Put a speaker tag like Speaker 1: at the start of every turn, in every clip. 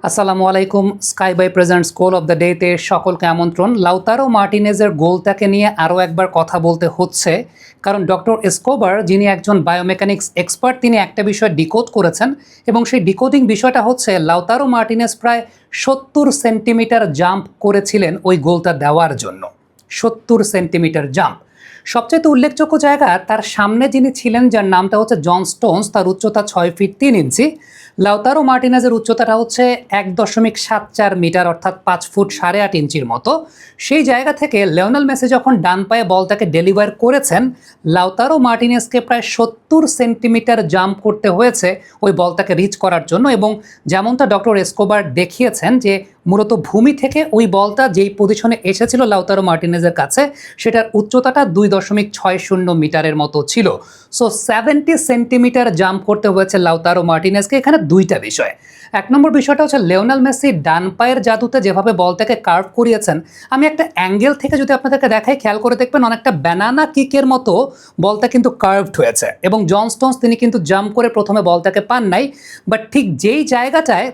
Speaker 1: আসসালামু আলাইকুম। Sky Buy presents goal of the ডেতে সকলকে আমন্ত্রণ। লাউতারো মার্টিনেজের গোলটাকে নিয়ে আরও একবার কথা বলতে হচ্ছে, কারণ ডক্টর এসকোবার যিনি একজন বায়োমেকানিক্স এক্সপার্ট, তিনি একটা বিষয় ডিকোড করেছেন এবং সেই ডিকোডিং বিষয়টা হচ্ছে লাউতারো মার্টিনেজ প্রায় 70 সেন্টিমিটার জাম্প করেছিলেন ওই গোলটা দেওয়ার জন্য। 70 সেন্টিমিটার জাম্প। সবচেয়ে উল্লেখযোগ্য জায়গা, তার সামনে যিনি ছিলেন যার নামটা হচ্ছে জন স্টোনস, তার উচ্চতা 6 ফিট 3 ইঞ্চি। লাউতারো মার্টিনেজের উচ্চতাটা হচ্ছে 1.74 মিটার, অর্থাৎ 5 ফুট 8.5 ইঞ্চির মতো। সেই জায়গা থেকে লিওনেল মেসি যখন ডান পায়ে বলটাকে ডেলিভার করেছেন, লাউতারো মার্টিনেজকে প্রায় 70 সেন্টিমিটার জাম্প করতে হয়েছে ওই বলটাকে রিচ করার জন্য। এবং যেমনটা ডক্টর এসকোবার দেখিয়েছেন যে মূলত ভূমি থেকে ওই বলটা যেই পজিশনে এসেছিল লাউতারো মার্টিনেজের কাছে, সেটার উচ্চতাটা 2.60 মিটারের মতো ছিল। সো 70 সেন্টিমিটার জাম্প করতে হয়েছে লাউতারো মার্টিনেজকে। এখানে দুইটা বিষয়। এক নম্বর বিষয়টা হচ্ছে লিওনেল মেসি ডান পায়ের জাদুতে যেভাবে বলটাকে কার্ভ করিয়েছেন, আমি একটা অ্যাঙ্গেল থেকে যদি আপনাদেরকে দেখাই, খেয়াল করে দেখবেন অনেকটা ব্যানানা কিকের মতো বলটা কিন্তু কার্ভড হয়েছে। এবং জন স্টোনস তিনি কিন্তু জাম্প করে প্রথমে বলটাকে পান নাই, বাট ঠিক যেই জায়গাটায়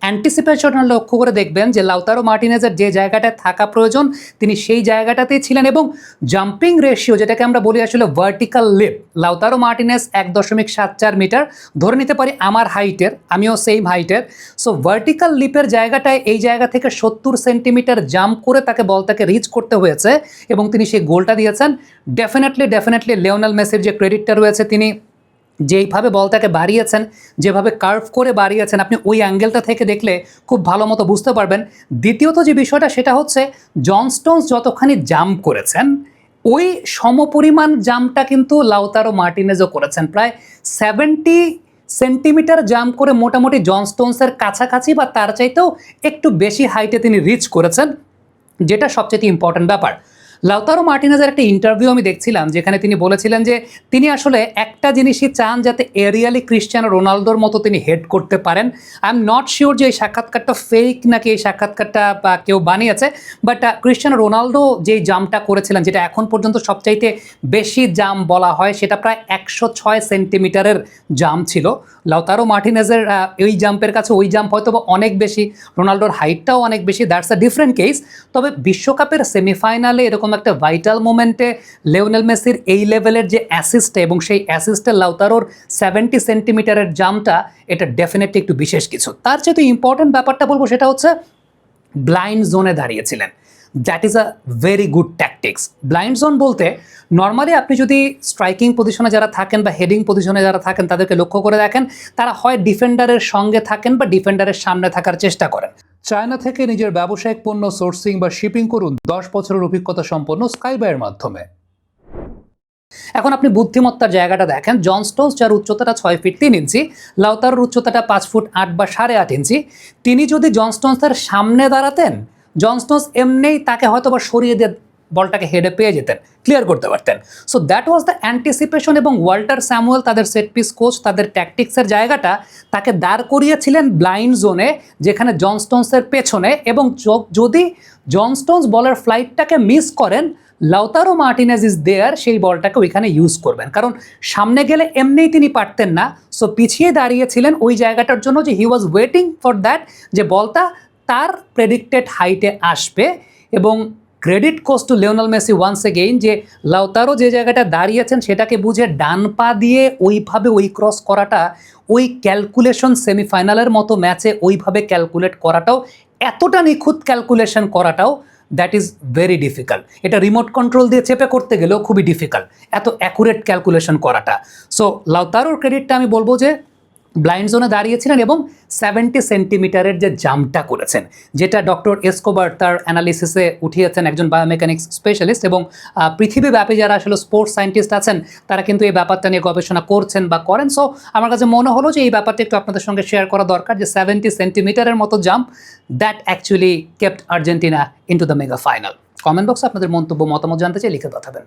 Speaker 1: অ্যান্টিসিপেশন লক্ষ্য করে দেখবেন যে লাউতারো মার্টিনেজের যে জায়গাটায় থাকা প্রয়োজন তিনি সেই জায়গাটাতেই ছিলেন। এবং জাম্পিং রেশিও, যেটাকে আমরা বলি আসলে vertical leap, Lautaro Martinez 1.74 metre, ধরে নিতে পারি আমার হাইটের, আমিও সেম হাইটের। সো ভার্টিক্যাল লিপের জায়গাটায় এই জায়গা থেকে 70 সেন্টিমিটার জাম্প করে তাকে বলটাকে রিচ করতে হয়েছে এবং তিনি সেই গোলটা দিয়েছেন। ডেফিনেটলি লিওনেল মেসির যে ক্রেডিটটা রয়েছে, তিনি যেইভাবে বলটাকে বাড়িয়েছেন, যেভাবে কার্ভ করে বাড়িয়েছেন, আপনি ওই অ্যাঙ্গেলটা থেকে দেখলে খুব ভালো মতো বুঝতে পারবেন। দ্বিতীয়ত যে বিষয়টা, সেটা হচ্ছে জন স্টোনস যতখানি জাম্প করেছেন, ওই সমপরিমাণ জাম্পটা কিন্তু লাউতারো মার্টিনেজও করেছেন। প্রায় 70 সেন্টিমিটার জাম্প করে মোটামুটি জন স্টোনসের কাছাকাছি বা তার চাইতেও একটু বেশি হাইটে তিনি রিচ করেছেন, যেটা সবচেয়ে ইম্পর্ট্যান্ট ব্যাপার। লাউতারো মার্টিনেজের একটা ইন্টারভিউ আমি দেখছিলাম, যেখানে তিনি বলেছিলেন যে তিনি আসলে একটা জিনিসই চান, যাতে এরিয়ালি ক্রিশ্চিয়ানো রোনালদোর মতো তিনি হেড করতে পারেন। আই এম নট শিওর যে এই সাক্ষাৎকারটা ফেক নাকি এই সাক্ষাৎকারটা কেউ বানিয়েছে, বাট ক্রিশ্চিয়ানো রোনালদো যেই জাম্পটা করেছিলেন, যেটা এখন পর্যন্ত সবচাইতে বেশি জাম্প বলা হয়, সেটা প্রায় 106 সেন্টিমিটারের জাম্প ছিল। লাউতারো মার্টিনেজের এই জাম্পের কাছে ওই জাম্প হয়তো বা অনেক বেশি, রোনালদোর হাইটটাও অনেক বেশি, দ্যাটস আ ডিফারেন্ট কেস। তবে বিশ্বকাপের সেমিফাইনালে এরকম একটা ভাইটাল মোমেন্টে লিওনেল মেসির এই লেভেলের যে অ্যাসিস্টে, এবং সেই অ্যাসিস্টে লাউতারোর 70 সেন্টিমিটারের জাম্পটা, এটা ডেফিনেটলি একটু বিশেষ কিছু। তার চেয়ে ইম্পর্টেন্ট ব্যাপারটা বলবো, সেটা হচ্ছে ব্লাইন্ড জোনে দাঁড়িয়েছিলেন। That is a very good tactics. Blind zone বলতে নর্মালি আপনি যদি স্ট্রাইকিং পজিশনে যারা থাকেন বা হেডিং পজিশনে যারা থাকেন, তাদেরকে লক্ষ্য করে দেখেন, তারা হয় ডিফেন্ডারের সঙ্গে থাকেন বা ডিফেন্ডারের সামনে থাকার চেষ্টা করেন। চায়না থেকে নিজের ব্যবসায়িক পণ্য সোর্সিং বা শিপিং করুন 10 বছরের অভিজ্ঞতা সম্পন্ন স্কাইবাইয়ের মাধ্যমে। এখন আপনি বুদ্ধিমত্তার জায়গাটা দেখেন, জন স্টোনস যার উচ্চতাটা 6 ফিট 3 ইঞ্চি, লাউতারোর উচ্চতাটা 5 ফুট 8 বা 8.5 ইঞ্চি। তিনি যদি জন স্টোনসের সামনে দাঁড়াতেন, জন স্টোনস এমনিই তাকে হয়তো বা সরিয়ে দিয়ে বলটাকে হেডে পেয়ে যেতেন, ক্লিয়ার করতে পারতেন। So that was the anticipation. এবং ওয়াল্টার স্যামুয়েল, তাদের সেট পিস কোচ, তাদের ট্যাকটিক্সের জায়গাটা তাকে দাঁড় করিয়েছিলেন ব্লাইন্ড জোনে, যেখানে জন স্টোনসের পেছনে। এবং যদি জন স্টোনস বলের ফ্লাইটটাকে মিস করেন, লাউতারো মার্টিনেজ ইজ দেয়ার, সেই বলটাকে ওইখানে ইউজ করবেন, কারণ সামনে গেলে এমনিই তিনি পারতেন না। সো পিছিয়ে দাঁড়িয়েছিলেন ওই জায়গাটার জন্য, যে he was waiting for that, যে বলটা তার প্রেডিক্টেড হাইটে আসবে। এবং credit goes to Lionel Messi once again, যে লাউতারো যে জায়গাটা দাঁড়িয়েছেন সেটাকে বুঝে ডান পা দিয়ে ওইভাবে ওই ক্রস করাটা, ওই ক্যালকুলেশন সেমিফাইনালের মতো ম্যাচে ওইভাবে ক্যালকুলেট করাটাও, এতটা নিখুঁত ক্যালকুলেশন করাটাও, দ্যাট ইজ ভেরি ডিফিকাল্ট। এটা রিমোট কন্ট্রোল দিয়ে চেপে করতে গেলেও খুবই ডিফিকাল্ট, এত অ্যাকুরেট ক্যালকুলেশন করাটা। সো লাউতারোর ক্রেডিটটা আমি বলবো যে ব্লাইন্ড জোনে দাঁড়িয়েছিলেন এবং 70 সেন্টিমিটারের যে জাম্পটা করেছেন, যেটা ডক্টর এসকোবার তার অ্যানালিসিসে উঠিয়েছেন, একজন বায়োমেকানিক্স স্পেশালিস্ট। এবং পৃথিবীব্যাপী যারা আসলে স্পোর্টস সায়েন্টিস্ট আছেন, তারা কিন্তু এই ব্যাপারটা নিয়ে গবেষণা করছেন বা করেন। সো আমার কাছে মনে হলো যে এই ব্যাপারটা একটু আপনাদের সঙ্গে শেয়ার করা দরকার, যে 70 সেন্টিমিটারের মতো jump, that actually kept Argentina into the mega final. Comment বক্সে আপনাদের মন্তব্য মতামত জানতে চাই, লিখে পাঠাবেন।